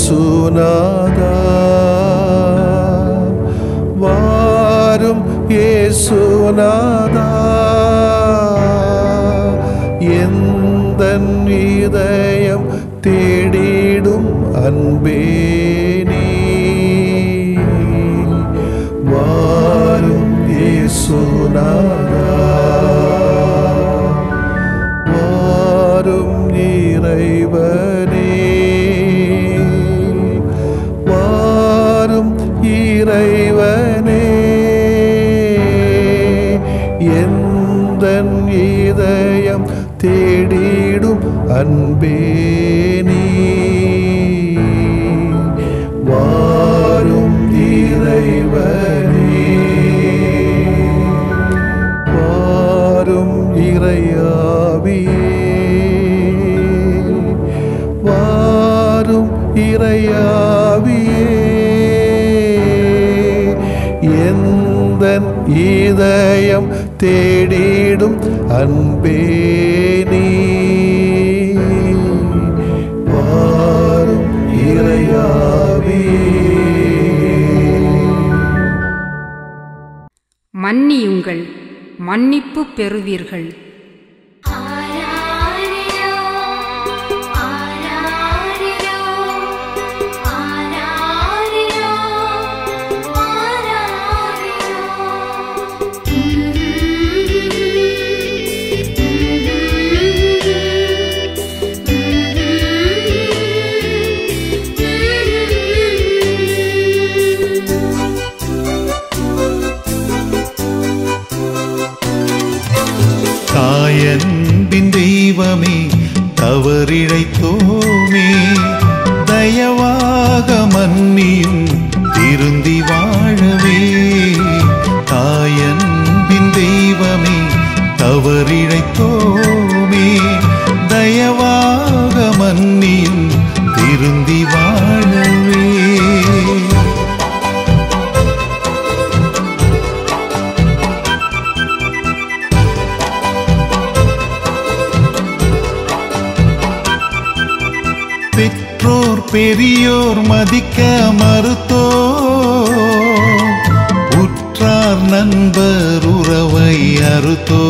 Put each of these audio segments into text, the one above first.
இயேசுநாதா வாரும் இயேசுநாதா எந்தன் இதயம் தேடிடும் அன்பே நீ வாரும் இயேசுநாதா வாரும் இறைவனே வாரும் இறைவனே எந்தன் இதயம் தேடிடும் அன்பே நீ வாரும் இறைவனே வாரும் இறையாவியே வாரும் இறையாவியே எந்தன் இதயம் தேடிடும் அன்பே நீ வாரும் இறையாவியே. மன்னியுங்கள், மன்னிப்பு பெறுவீர்கள். தாயன்பின் தெய்வமே தவறிழைத்தோமே தயவாக மன்னியும் திருந்தி வாழவே. தாயன்பின் தெய்வமே தவறிழைத்தோமே தயவாக மன்னியும் திருந்தி வாழவே. பெற்றோர் பெரியோர் மதிக்க மறுத்தோ உற்றார் நண்பர் உறவை அறுத்தோ.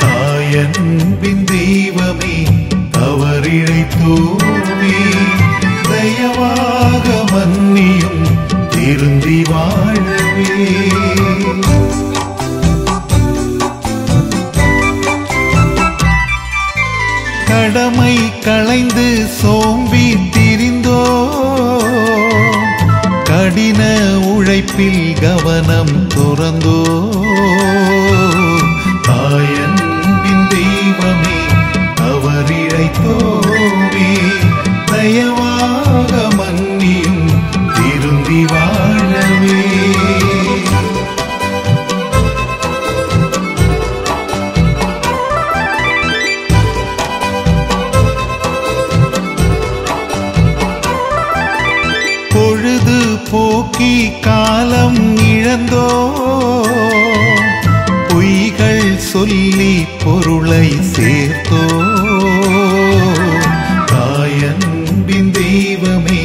தாயன்பின் தெய்வமே தவறிழைத்தோமே தயவாக மன்னியும் திருந்தி வாழவே. கடமை களைந்து சோம்பி திரிந்தோ கடின உழைப்பில் கவனம் துறந்தோ. தாயன்பின் தெய்வமே தவறிழைத்தோமே தயவாக மன்னியும் திருந்தி வாழவே. பொழுது போக்கி காலம் இழந்தோ பொய்கள் சொல்லி பொருளை சேர்த்தோ. தாயன்பின் தெய்வமே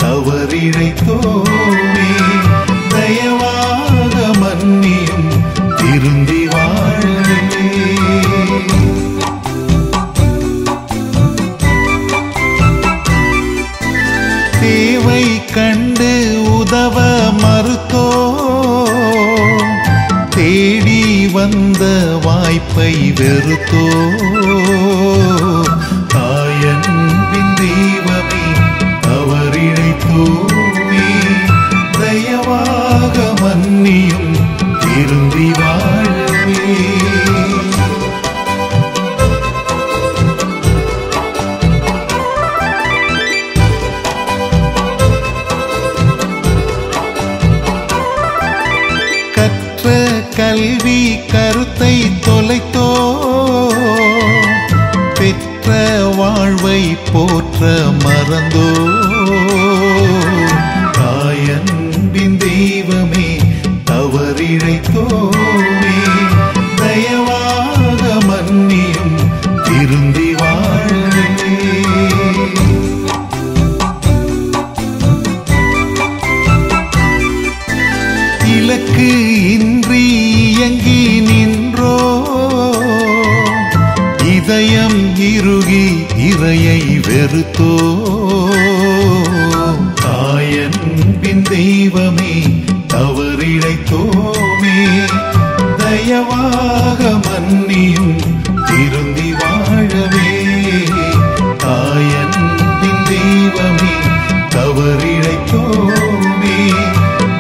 தவறிழைத்தோமே தயவாக மன்னியும் திருந்தி வாழவே. தேவை கண்டு உதவ மறுத்தோ தேடி வந்த வாய்ப்பை வெறுத்தோ. தாயன்பின் தெய்வமே தவறிழைத்தோமே தயவாக மன்னியும் திருந்தி வாழவே. கல்வி கருத்தை தொலைத்தோ பெற்ற வாழ்வை போற்ற மறந்தோ. தாயன்பின் தெய்வமே தவறிழைத்தோமே தயவாக மன்னியும் திருந்தி வாழவே. இறுகி இறையை வெறுத்தோ தாயன்பின் தெய்வமே தவறிழைத்தோமே தயவாக மன்னியும் திருந்தி வாழவே தாயன்பின் தெய்வமே தவறிழைத்தோமே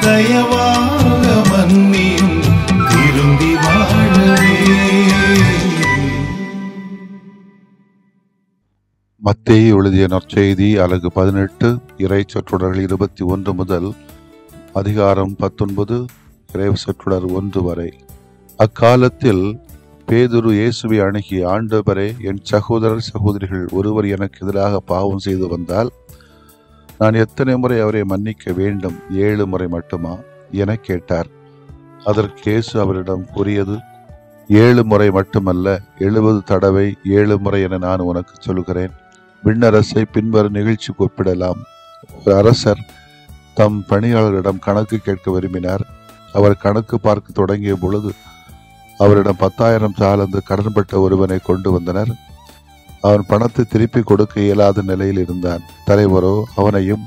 தயவாக மன்னியும் திருந்தி வாழவே. மத்தேயு எழுதிய நற்செய்தி அலகு 18 இறை சொற்றொடர்கள் 21 முதல் அதிகாரம் 19 இறை சொற்றொடர் 1 வரை. அக்காலத்தில் பேதுரு இயேசுவை அணுகி, ஆண்டவரே, என் சகோதரர் சகோதரிகள் ஒருவர் எனக்கு எதிராக பாவம் செய்து வந்தால் நான் எத்தனை முறை அவரை மன்னிக்க வேண்டும்? 7 முறை மட்டுமா என கேட்டார். அதற்கு இயேசு அவரிடம் கூறியது, 7 முறை மட்டுமல்ல, 70 தடவை 7 முறை என நான் உனக்கு சொல்கிறேன். விண்ணரசை பின்வரும் நிகழ்ச்சிக்கு ஒப்பிடலாம். ஒரு அரசர் தம் பணியாளரிடம் கணக்கு கேட்க விரும்பினார். அவர் கணக்கு பார்க்க தொடங்கிய பொழுது அவரிடம் 10,000 தாலந்து கடன்பட்ட ஒருவனை கொண்டு வந்தனர். அவன் பணத்தை திருப்பி கொடுக்க இயலாத நிலையில் இருந்தான். தலைவரோ அவனையும்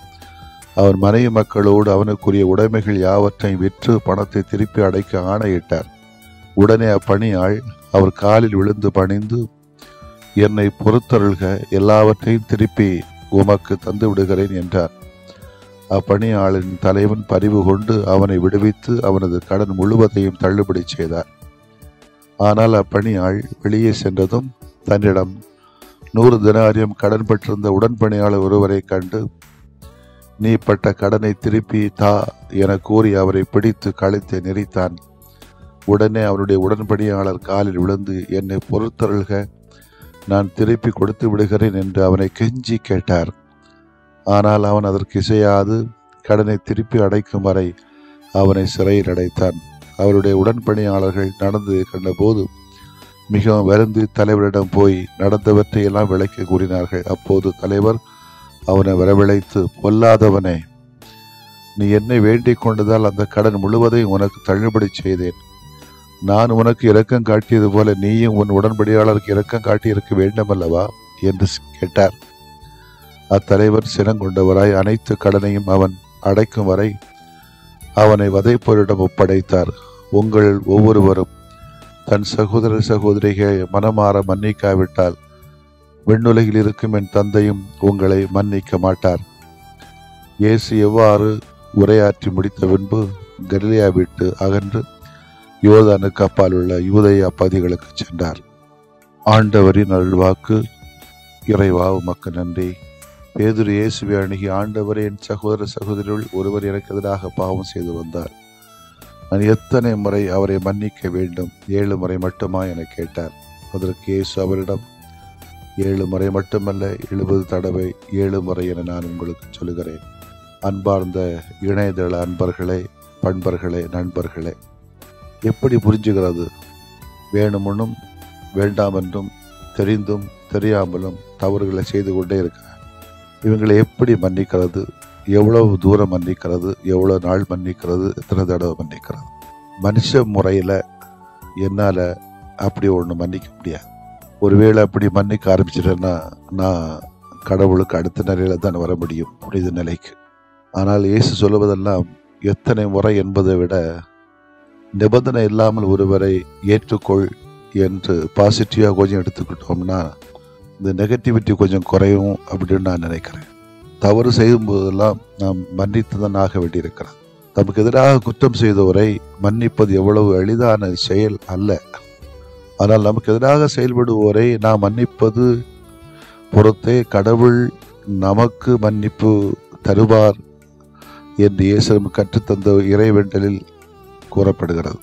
அவன் மனைவி மக்களோடு அவனுக்குரிய உடைமைகள் யாவற்றையும் விற்று பணத்தை திருப்பி அடைக்க ஆணையிட்டார். உடனே அப்பணியாள் அவர் காலில் விழுந்து பணிந்து, என்னை பொறுத்தருள்க, எல்லாவற்றையும் திருப்பி உமக்கு தந்து விடுகிறேன் என்றார். அப்பணியாளின் தலைவன் பரிவு கொண்டு அவனை விடுவித்து அவனது கடன் முழுவதையும் தள்ளுபடி செய்தார். ஆனால் அப்பணியாள் வெளியே சென்றதும் தன்னிடம் 100 தினாரியம் கடன் பெற்றிருந்த உடன்பணியாளர் ஒருவரை கண்டு, நீ பட்ட கடனை திருப்பி தா என கூறி அவரை பிடித்து கழுத்தை நெரித்தான். உடனே அவருடைய உடன்பணியாளர் காலில் விழுந்து, என்னை பொறுத்தருள்க, நான் திருப்பி கொடுத்து விடுகிறேன் என்று அவனை கெஞ்சி கேட்டார். ஆனால் அவன் அதற்கு இசையாது கடனை திருப்பி அடைக்கும் வரை அவனை சிறையில் அடைத்தான். அவருடைய உடன்பணியாளர்கள் நடந்து கண்டபோது மிகவும் வருந்தி தலைவரிடம் போய் நடந்தவற்றை எல்லாம் விளக்கி கூறினார்கள். அப்போது தலைவர் அவனை வரவழைத்து, பொல்லாதவனே, நீ என்னை வேண்டிக் கொண்டதால் அந்த கடன் முழுவதையும் உனக்கு தள்ளுபடி செய்தேன். நான் உனக்கு இரக்கம் காட்டியது போல நீயும் உன் உடன்படியாளருக்கு இரக்கம் காட்டியிருக்க வேண்டும் அல்லவா என்று கேட்டார். அத்தலைவர் சினங்கொண்டவராய் அனைத்து கடனையும் அவன் அடைக்கும் வரை அவனை வதைப்போரிடம் ஒப்படைத்தார். உங்கள் ஒவ்வொருவரும் தன் சகோதர சகோதரிகளை மனமாற மன்னிக்காவிட்டால் விண்ணுலகில் இருக்கும் என் தந்தையும் உங்களை மன்னிக்க மாட்டார். இயேசு எவ்வாறு உரையாற்றி முடித்த பின்பு கலிலேயா விட்டு அகன்று யோர்தானுக்கு அப்பால் உள்ள யூதேயா பகுதிகளுக்கு சென்றார். ஆண்டவரின் அருள்வாக்கு. இறைவா உமக்கு நன்றி. பேதுரு இயேசுவை அணுகி, ஆண்டவரே, என் சகோதர சகோதரிகள் ஒருவர் எனக்கு எதிராக பாவம் செய்து வந்தார். நான் எத்தனை முறை அவரை மன்னிக்க வேண்டும்? 7 முறை மட்டுமா என கேட்டார். அதற்கு இயேசு அவரிடம், 7 முறை மட்டுமல்ல, 70 தடவை 7 முறை என நான் உங்களுக்கு சொல்கிறேன். அன்பார்ந்த இணையதள அன்பர்களே, பண்பர்களே, நண்பர்களே, எப்படி புரிஞ்சுகிறது? வேணுமென்றும் வேண்டாம் என்றும் தெரிந்தும் தெரியாமலும் தவறுகளை செய்து கொண்டே இருக்கிறார். இவங்களை எப்படி மன்னிக்கிறது? எவ்வளவு தூரம் மன்னிக்கிறது? எவ்வளோ நாள் மன்னிக்கிறது? எத்தனை தடவை மன்னிக்கிறது? மனுஷ முறையில் என்னால் அப்படி ஒன்று மன்னிக்க முடியாது. ஒருவேளை அப்படி மன்னிக்க ஆரம்பிச்சிட்டேன்னா நான் கடவுளுக்கு அடுத்த நிலையில் தான் வர முடியும், புனித நிலைக்கு. ஆனால் இயேசு சொல்லுவதெல்லாம் எத்தனை முறை என்பதை விட நிபந்தனை இல்லாமல் ஒருவரை ஏற்றுக்கொள் என்று பாசிட்டிவாக கொஞ்சம் எடுத்துக்கிட்டோம்னா இந்த நெகட்டிவிட்டி கொஞ்சம் குறையும் அப்படின்னு நான் நினைக்கிறேன். தவறு செய்யும் போதெல்லாம் நாம் மன்னித்து தான் ஆக வேண்டியிருக்கிறது. நமக்கு எதிராக குற்றம் செய்தவரை மன்னிப்பது எவ்வளவு எளிதான செயல் அல்ல. ஆனால் நமக்கு எதிராக செயல்படுவோரை நாம் மன்னிப்பது பொறுத்தே கடவுள் நமக்கு மன்னிப்பு தருவார் என்று இயேசு கற்றுத்தந்த இறைவேண்டலில் கூறப்படுகிறது.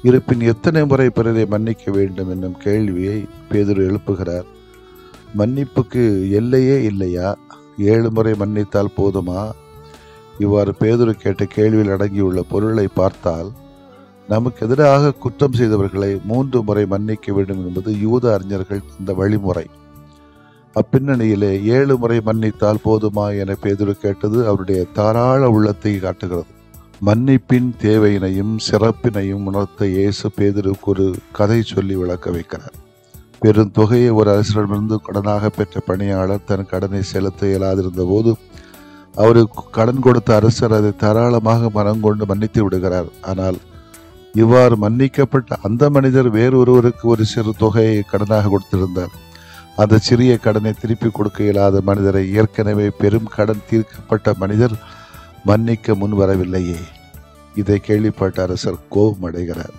இருப்பின் எத்தனை முறை பிறரை மன்னிக்க வேண்டும் என்னும் கேள்வியை பேதுரு எழுப்புகிறார். மன்னிப்புக்கு எல்லையே இல்லையா? 7 முறை மன்னித்தால் போதுமா? இவ்வாறு பேதுரு கேட்ட கேள்வியில் அடங்கியுள்ள பொருளை பார்த்தால் நமக்கு எதிராக குற்றம் செய்தவர்களை 3 முறை மன்னிக்க வேண்டும் என்பது யூத அறிஞர்கள் தந்த வழிமுறை. அப்பின்னணியிலே 7 முறை மன்னித்தால் போதுமா என பேதுரு கேட்டது அவருடைய தாராள உள்ளத்தை காட்டுகிறது. மன்னிப்பின் தேவையினையும் சிறப்பினையும் உணர்த்த இயேசு பேதுருக்கு ஒரு கதை சொல்லி விளக்க வைக்கிறார். பெரும் தொகையை ஒரு அரசரிடமிருந்து கடனாக பெற்ற பணியாளர் தன் கடனை செலுத்த இயலாதிருந்த போது அவருக்கு கடன் கொடுத்த அரசர் அதை தாராளமாக மனம் கொண்டு மன்னித்து விடுகிறார். ஆனால் இவ்வாறு மன்னிக்கப்பட்ட அந்த மனிதர் வேறொருவருக்கு ஒரு சிறு தொகையை கடனாக கொடுத்திருந்தார். அந்த சிறிய கடனை திருப்பி கொடுக்க இயலாத மனிதரை ஏற்கனவே பெரும் கடன் தீர்க்கப்பட்ட மனிதர் மன்னிக்க முன் வரவில்லையே. இதை கேள்விப்பட்ட அரசர் கோபம் அடைகிறார்.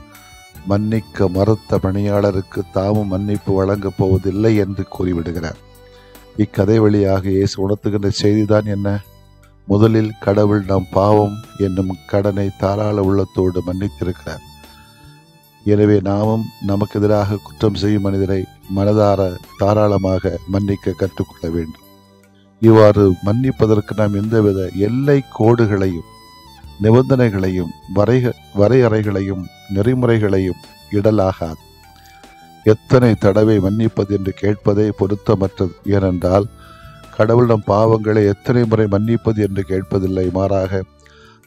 மன்னிக்க மறுத்த பணியாளருக்கு தாமும் மன்னிப்பு வழங்கப் போவதில்லை என்று கூறிவிடுகிறார். இக்கதை வழியாக இயேசு உணர்த்துகின்ற செய்திதான் என்ன? முதலில் கடவுள் நம் பாவம் என்னும் கடனை தாராள உள்ளத்தோடு மன்னித்திருக்கிறார். எனவே நாமும் நமக்கு எதிராக குற்றம் செய்யும் மனிதரை மனதார தாராளமாக மன்னிக்க கற்றுக்கொள்ள வேண்டும். இவ்வாறு மன்னிப்பதற்கு நாம் எந்தவித எல்லை கோடுகளையும் நிபந்தனைகளையும் வரையறைகளையும் நெறிமுறைகளையும் இடலாகாது. எத்தனை தடவை மன்னிப்பது என்று கேட்பதே பொருத்தமற்றது. ஏனென்றால் கடவுள் நம் பாவங்களை எத்தனை முறை மன்னிப்பது என்று கேட்பதில்லை. மாறாக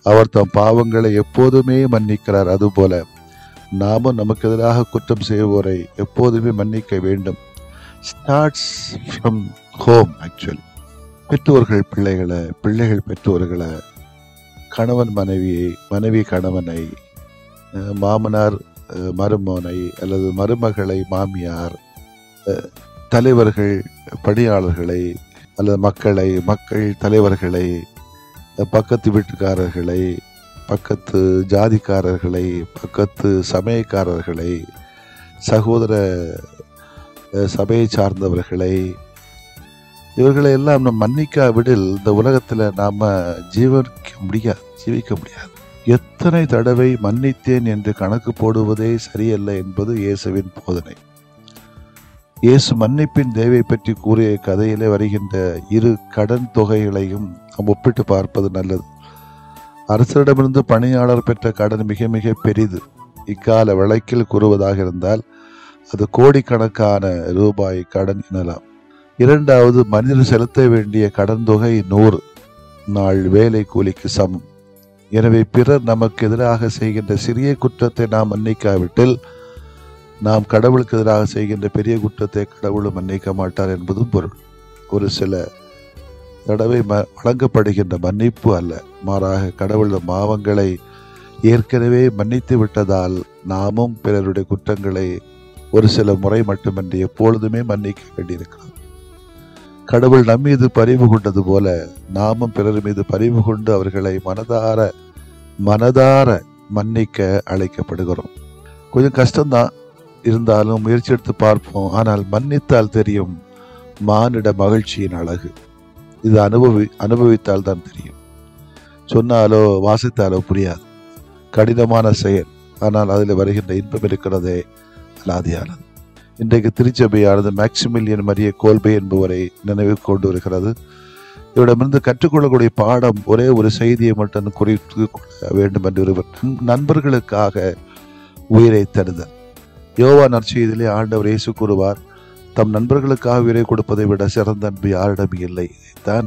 அவர் தம் பாவங்களை எப்போதுமே மன்னிக்கிறார். அதுபோல நாமும் நமக்கு எதிராக குற்றம் செய்வோரை எப்போதுமே மன்னிக்க வேண்டும். Starts from home. ஆக்சுவலி பெற்றோர்கள் பிள்ளைகளை, பிள்ளைகள் பெற்றோர்களை, கணவன் மனைவியை, மனைவி கணவனை, மாமனார் மருமகனை அல்லது மருமகளை மாமியார், தலைவர்கள் பணியாளர்களை அல்லது மக்களை, மக்கள் தலைவர்களை, பக்கத்து வீட்டுக்காரர்களை, பக்கத்து ஜாதிக்காரர்களை, பக்கத்து சமயக்காரர்களை, சகோதர சபையை சார்ந்தவர்களை, இவர்களை எல்லாம் நம் மன்னிக்காவிடில் இந்த உலகத்தில் நாம் ஜீவிக்க முடியாது. எத்தனை தடவை மன்னித்தேன் என்று கணக்கு போடுவதே சரியல்ல என்பது இயேசுவின் போதனை. இயேசு மன்னிப்பின் தேவை பற்றி கூறிய கதையிலே வருகின்ற இரு கடன் தொகைகளையும் நாம் ஒப்பிட்டு பார்ப்பது நல்லது. அரசரிடமிருந்து பணியாளர் பெற்ற கடன் மிக மிக பெரிது. இக்கால வழக்கில் கூறுவதாக இருந்தால் அது கோடிக்கணக்கான ரூபாய் கடன் எனலாம். இரண்டாவது, மனிதர் செலுத்த வேண்டிய கடன் தொகை 100 நாள் வேலை கூலிக்கு சமம். எனவே பிறர் நமக்கு எதிராக செய்கின்ற சிறிய குற்றத்தை நாம் மன்னிக்காவிட்டில் நாம் கடவுளுக்கு எதிராக செய்கின்ற பெரிய குற்றத்தை கடவுளும் மன்னிக்க மாட்டார் என்பதும் பொருள். ஒரு சில தடவை வழங்கப்படுகின்ற மன்னிப்பு அல்ல, மாறாக கடவுள் பாவங்களை ஏற்கனவே மன்னித்து விட்டதால் நாமும் பிறருடைய குற்றங்களை ஒரு சில முறை மட்டுமன்றி எப்பொழுதுமே மன்னிக்க வேண்டியிருக்கிறோம். கடவுள் நம் மீது பரிவு கொண்டது போல நாமும் பிறர் மீது பரிவு கொண்டு அவர்களை மனதார மன்னிக்க அழைக்கப்படுகிறோம். கொஞ்சம் கஷ்டம்தான், இருந்தாலும் முயற்சி எடுத்து பார்ப்போம். ஆனால் மன்னித்தால் தெரியும் மானிட மகிழ்ச்சியின் அழகு. இது அனுபவித்தால் தான் தெரியும். சொன்னாலோ வாசித்தாலோ புரியாது. கடினமான செயல், ஆனால் அதில் வருகின்ற இன்பம் இருக்கிறதே அலாதியானது. இன்றைக்கு திருச்சபையானது மேக்சிமிலியன் மரிய கோல்பே என்பவரை நினைவு கொண்டு வருகிறது. இவரிடமிருந்து கற்றுக்கொள்ளக்கூடிய பாடம் ஒரே ஒரு செய்தியை மட்டும் குறித்து கொள்ள வேண்டும் என்று நண்பர்களுக்காக உயிரை தருதல். யோவான் நற்செய்தியிலே ஆண்டவர் இயேசு கூறுவார், தம் நண்பர்களுக்காக உயிரை கொடுப்பதை விட சிறந்த அன்பு யாரிடமும் இல்லை. இதைத்தான்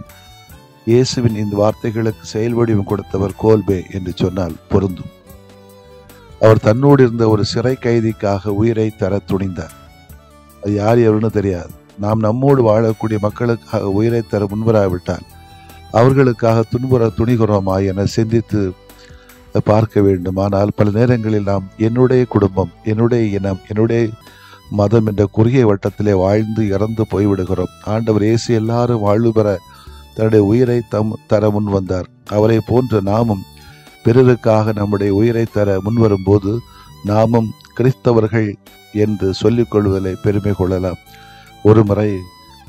இயேசுவின் இந்த வார்த்தைகளுக்கு செயல் வடிவம் கொடுத்தவர் கோல்பே என்று சொன்னால் பொருந்தும். அவர் தன்னோடு இருந்த ஒரு சிறை கைதிக்காக உயிரை தர துணிந்தார். அது யார் எவருன்னு தெரியாது. நாம் நம்மோடு வாழக்கூடிய மக்களுக்காக உயிரை தர முன்வராவிட்டால் அவர்களுக்காக துணிகிறோமா என சிந்தித்து பார்க்க வேண்டும். ஆனால் பல நேரங்களில் நாம் என்னுடைய குடும்பம், என்னுடைய இனம், என்னுடைய மதம் என்ற குறுகிய வட்டத்திலே வாழ்ந்து இறந்து போய்விடுகிறோம். ஆண்டவர் இயேசு எல்லாரும் வாழ்வு பெற தன்னுடைய உயிரை தர முன் வந்தார். அவரை போன்று நாமும் பிறருக்காக நம்முடைய உயிரை தர முன்வரும் போது நாமும் கிறிஸ்தவர்கள் என்று சொல்லிக் கொள்வதிலே பெருமை கொள்ளலாம். ஒரு முறை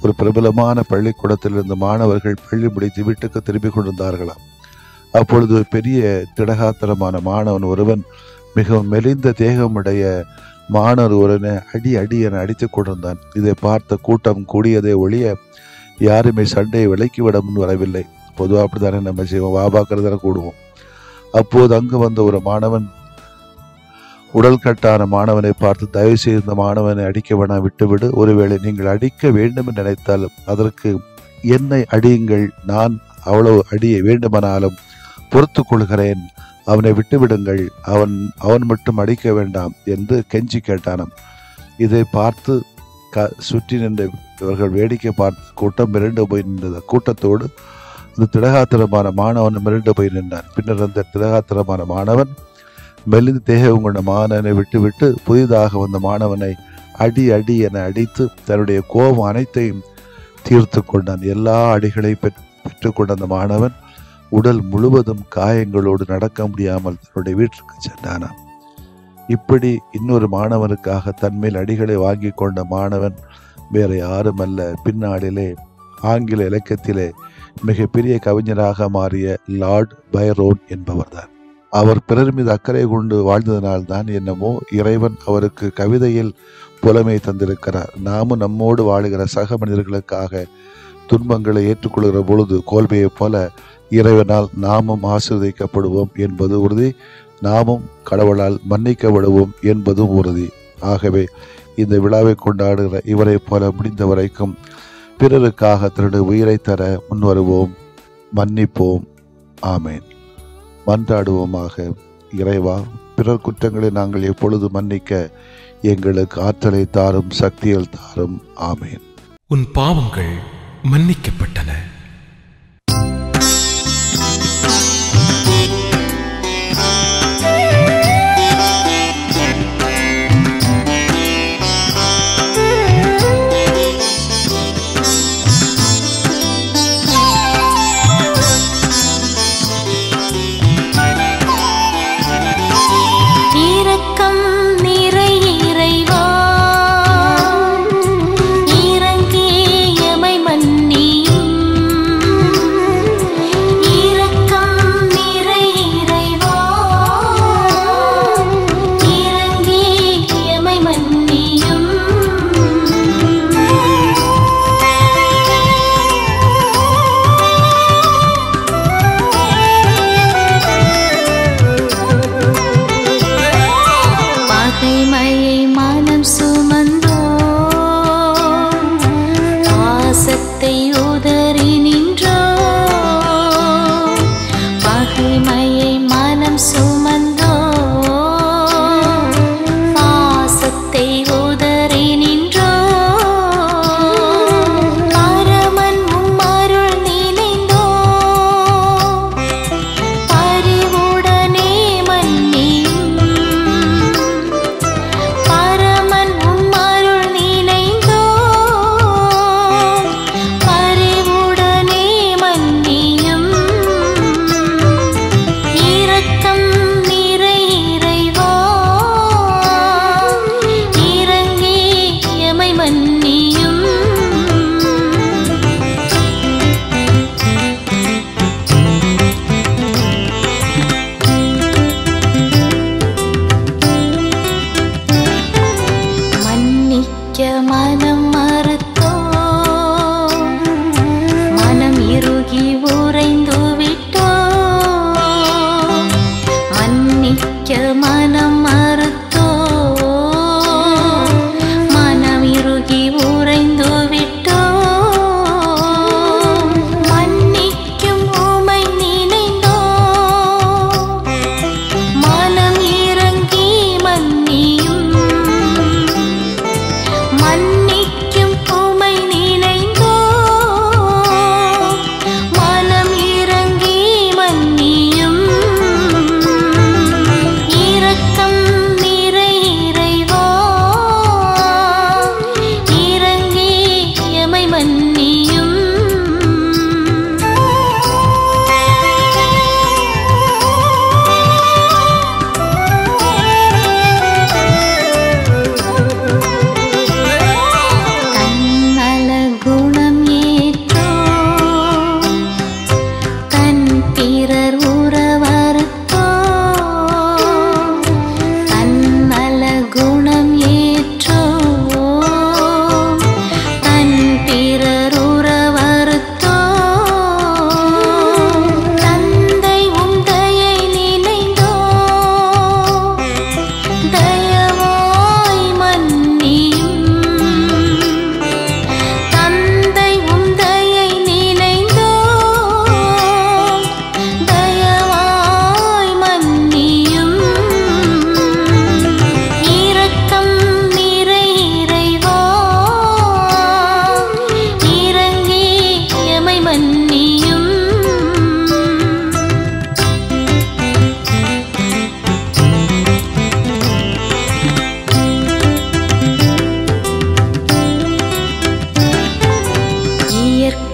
ஒரு பிரபலமான பள்ளிக்கூடத்தில் இருந்த மாணவர்கள் பள்ளி முடித்து வீட்டுக்கு திரும்பி கொண்டிருந்தார்களாம். அப்பொழுது பெரிய திடகாத்திரமான மாணவன் ஒருவன் மிகவும் மெலிந்த தேகமுடைய மாணவர் ஒருவனை அடி என அடித்துக் கொண்டிருந்தான். இதை பார்த்த கூட்டம் கூடியதை ஒழிய யாருமே சண்டையை விலக்கிவிட முன் வரவில்லை. பொதுவாக அப்படித்தானே நம்ம செய்வோம், வாபாக்கிறதான கூடுவோம். அப்போது அங்கு வந்த ஒரு மாணவன் உடல் கட்டான மாணவனை பார்த்து, தயவு செய்து இந்த மாணவனை அடிக்க வேணாம், விட்டுவிடு. ஒருவேளை நீங்கள் அடிக்க வேண்டும் என்று நினைத்தாலும் அதற்கு என்னை அடியுங்கள், நான் அவ்வளவு அடியை வேண்டுமானாலும் பொறுத்து கொள்கிறேன், அவனை விட்டுவிடுங்கள், அவன் மட்டும் அடிக்க வேண்டாம் என்று கெஞ்சி கேட்டானாம். இதை பார்த்து சுற்றி நின்ற இவர்கள் வேடிக்கை பார்த்து கூட்டம் மிரண்டு போய் நின்றது. கூட்டத்தோடு அந்த திடகாத்திரமான மாணவன் மிரண்டு போய் நின்றான். பின்னர் அந்த திடகாத்திரமான மாணவன் மெலிந்து தேகம் கொண்ட மாணவனை விட்டுவிட்டு புதிதாக வந்த மாணவனை அடி அடி என அடித்து தன்னுடைய கோபம் அனைத்தையும் தீர்த்து கொண்டான். எல்லா அடிகளையும் பெற்றுக்கொண்ட அந்த மாணவன் உடல் முழுவதும் காயங்களோடு நடக்க முடியாமல் தன்னுடைய வீட்டிற்கு சென்றானாம். இப்படி இன்னொரு மாணவனுக்காக தன்மேல் அடிகளை வாங்கி கொண்ட மாணவன் வேற யாருமல்ல, பின்னாளிலே ஆங்கில இலக்கியத்திலே மிகப்பெரிய கவிஞராக மாறிய லார்ட் பைரோன் என்பவர்தான். அவர் பிறர் மீது அக்கறை கொண்டு வாழ்ந்ததனால்தான் என்னமோ இறைவன் அவருக்கு கவிதையில் புலமை தந்திருக்கிறார். நாமும் நம்மோடு வாழுகிற சக மனிதர்களுக்காக துன்பங்களை ஏற்றுக்கொள்கிற பொழுது கோல்பையைப் போல இறைவனால் நாமும் ஆசீர்வதிக்கப்படுவோம் என்பது உறுதி. நாமும் கடவுளால் மன்னிக்கப்படுவோம் என்பதும் உறுதி. ஆகவே இந்த விழாவை கொண்டாடுகிற இவரை போல முடிந்த வரைக்கும் பிறருக்காக தன்னுடைய உயிரை தர முன்வருவோம், மன்னிப்போம். ஆமேன். மன்றாடுவோமாக. இறைவா, பிறர் குற்றங்களை நாங்கள் எப்பொழுது மன்னிக்க எங்களுக்கு ஆற்றலை தாரும், சக்தியில் தாரும். ஆமேன். உன் பாவங்கள் மன்னிக்கப்பட்டன. இறங்கி எமை மன்னியும்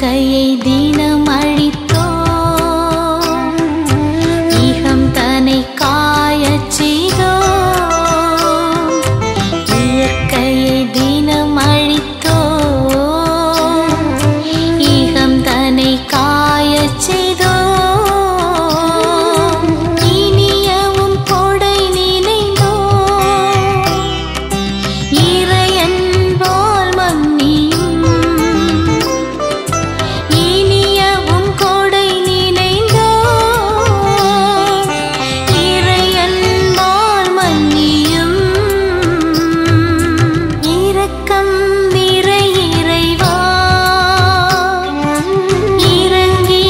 இயற்கையை தினம் அழித்தோம், ஈகம் தன்னை காயச் செய்தோம். இயற்கையை தினம் அழித்தோம், ஈகம் தன்னை காயச் செய்தோம். இனியவும் கொடை நினைந்தோம், இறையன்பால் மன்னியும். இனியவும் கொடை நினைந்தோம், இறையன்பால் மன்னியும். இரக்கம் நிறை இறைவா, இறங்கி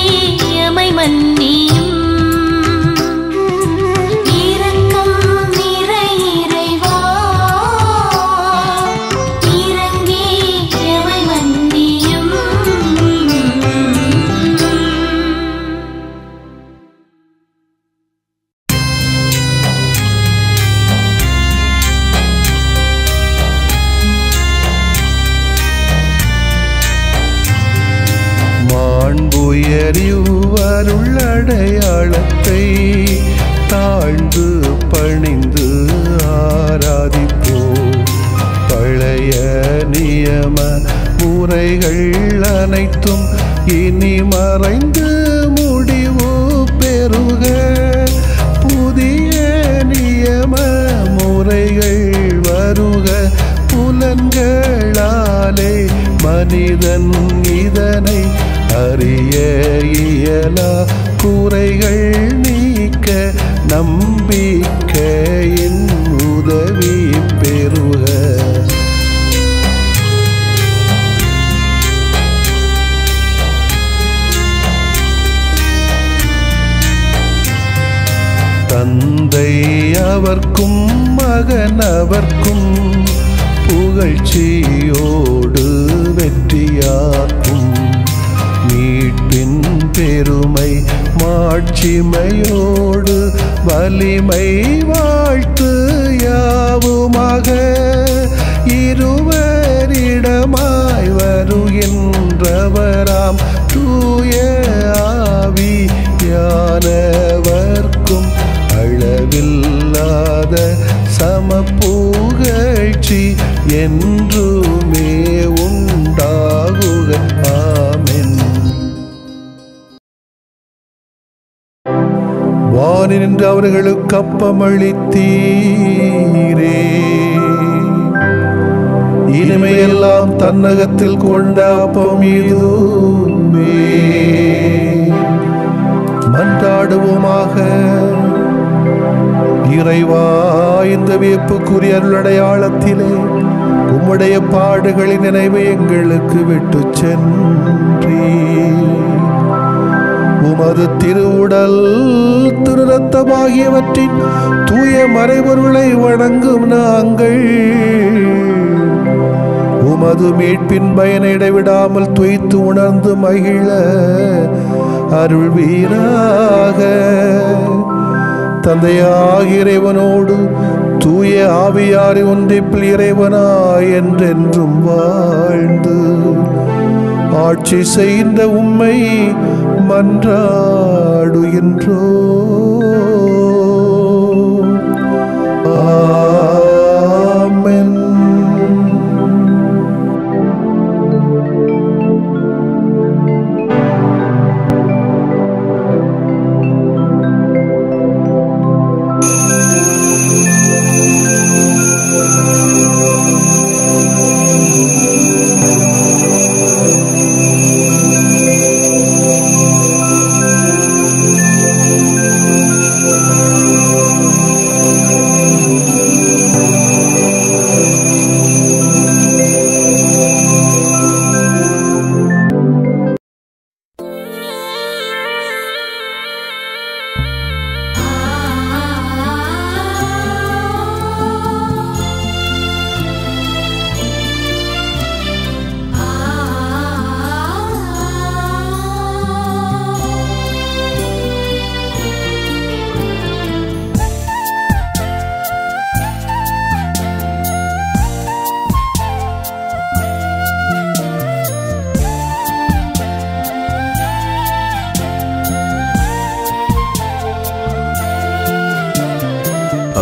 எமை மன்னியும். இரக்கம் நிறை இறைவா, இறங்கி எமை மன்னியும். மாண்புயரிவருள்ளடையாளத்தை தாழ்ந்து பணிந்து ஆராதிப்போம். பழைய நியம முறைகள் அனைத்தும் இனி மறைந்து முடிவு பெறுக. புதிய நியம முறைகள் வருக. புலன்களாலே மனிதன் இதனை அறிய இயலா. குறைகள் நீக்க நம்பிக்கையின் உதவி பெறுக. தந்தை அவர்க்கும் மகன் அவர்க்கும் புகழ்ச்சியோடு வெற்றியாக்கும். மீட்பின் பெருமை மாட்சிமையோடு வலிமை வாழ்த்து யாவுமாக. இருவரிடமாய் வருகின்றவராம் தூய ஆவியானவர்க்கும் அளவில்லாத சமப்புகழ்ச்சி என்றுமே உண்டாகுக. ஆமென். வானின்று அவர்களுக்கு அப்பமளித்தீரே, இனிமையெல்லாம் தன்னகத்தில் கொண்ட அப்பம் இதுவே. மன்றாடுவோமாக. இறைவா, இந்த வியப்புக்குரிய அருளடையாளத்திலே உம்முடைய பாடுகளின் நினைவை எங்களுக்கு விட்டு சென்றீ. உமது திருவுடல் திரு ரத்தமாகியவற்றின் தூய மறைபொருளை வணங்கும் நாங்கள் உமது மீட்பின் பயனை இடைவிடாமல் துய்த்து உணர்ந்து மகிழ அருள்வீராக. தந்தையாகிய இறைவனோடு தூய ஆவியாரை ஒன்றிப்பில் இறைவனாய் என்றென்றும் வாழ்ந்து ஆட்சி செய்கின்ற உம்மை மன்றாடுகின்றோ. ஆமென்.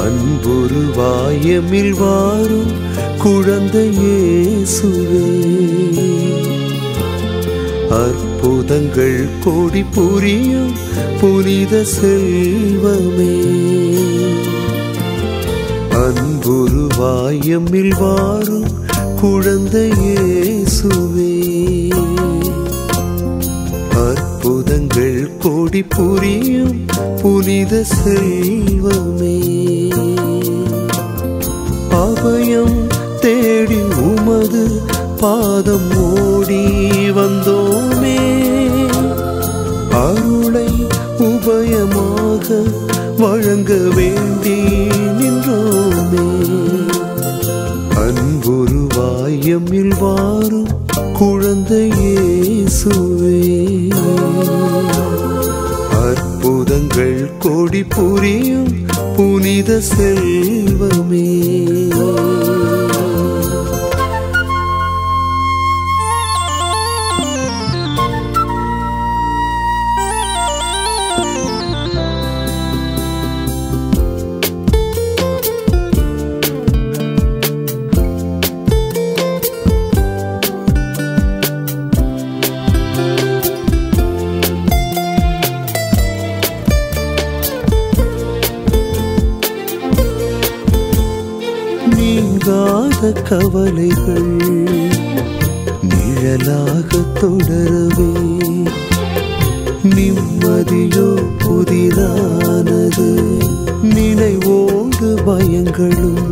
அன்புருவாயமில் வாரும் குழந்தை இயேசுவே, அற்புதங்கள் கோடி புரியும் புனித செல்வமே. அன்புருவாயமில் வாரும் குழந்தை இயேசுவே, அற்புதங்கள் கோடி புரியும் புனித செல்வமே. அபயம் தேடி உமது பாதம் ஓடி வந்தோமே, அருளை உபயமாக வழங்க வேண்டி நின்றோமே. அன்புருவாயமில் வாரும் குழந்தை இயேசுவே, அற்புதங்கள் கோடி புரியும் புனித செல்வமே. நீங்காத கவலைகள் நிழலாக தொடரவே, நிம்மதியோ புதிதானது, நினைவோடு பயங்களும்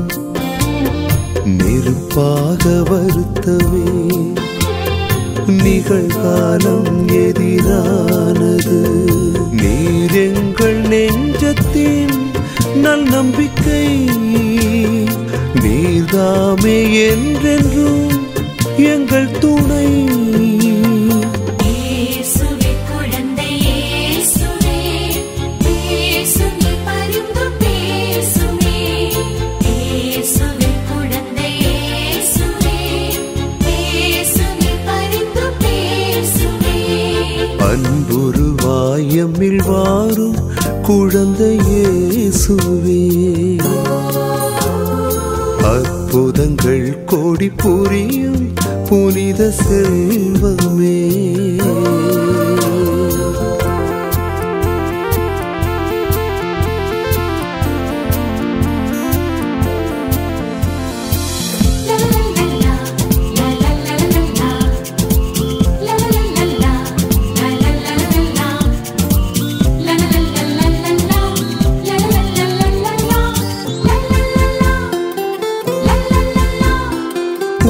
நெருப்பாக வருத்தவே. நிகழ்காலம் எதிரானது, நீர் எங்கள் நெஞ்சத்தின் நல் நம்பிக்கை, நீர்தாமே என்றென்றும் எங்கள் துணை. அன்புருவாயமில் வாரும் குழந்தை இயேசுவே, அற்புதங்கள் கோடி புரியும் புனித செல்வமே.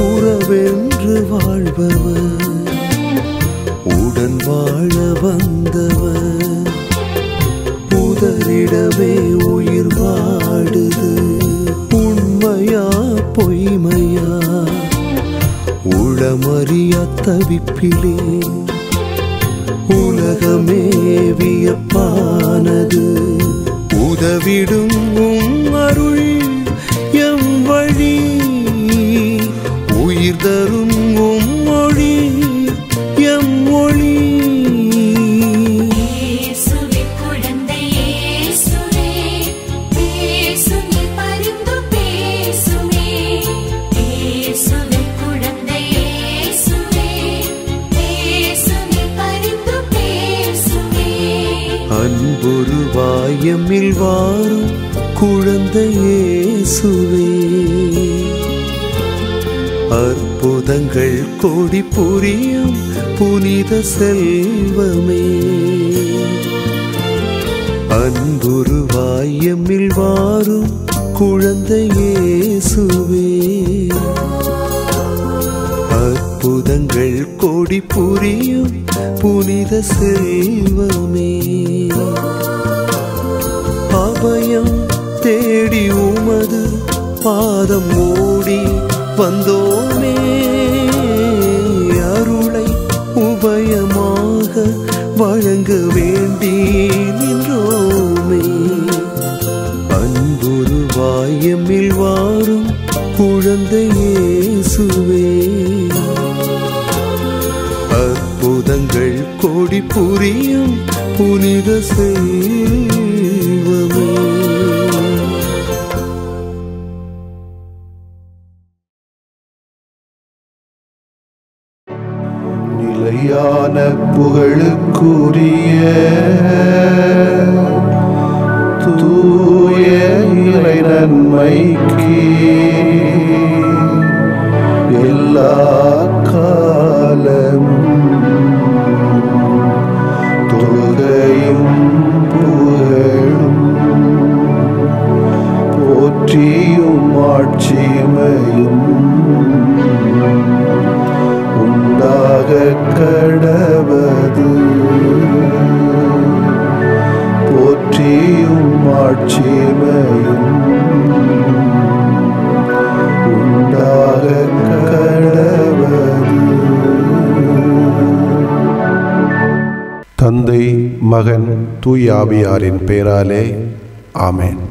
உறவென்று வாழ்பவர், உடன் வாழ வந்தவர், உதறிடவே உயிர் வாடுது. உண்மையா பொய்மையா உளமறியா தவிப்பிலே, உலகமே வியப்பானது. உதவிடும் அருள் எம் வழி, உயிர் தரும் மொழி எம் மொழி. அன்புருவாயமில் வாரும் குழந்தை இயேசுவே, அற்புதங்கள் கோடி புரியும் புனித செல்வமே. அன்புருவாயமில் வாரும் குழந்தை இயேசுவே, அற்புதங்கள் கோடி புரியும் புனித செல்வமே. அபயம் தேடி உமது பாதம் ஓடி வந்தோமே, அருளை உபயமாக வழங்க வேண்டி நின்றோமே. அன்புருவாயமில் வாரும் குழந்தை இயேசுவே, அற்புதங்கள் கோடி புரியும் புனித செல்வமே. நிலையான புகழுக்குரிய தூய இறை நன்மைக்கு எல்லா காலமும் தொழுகையும் புகழும் போற்றியும் ஆட்சிமையும் உண்டாக கடவது. போற்றியும் ஆட்சிமையும் உண்டாக கடவது. தந்தை, மகன், தூய ஆவியாரின் பெயராலே ஆமென்.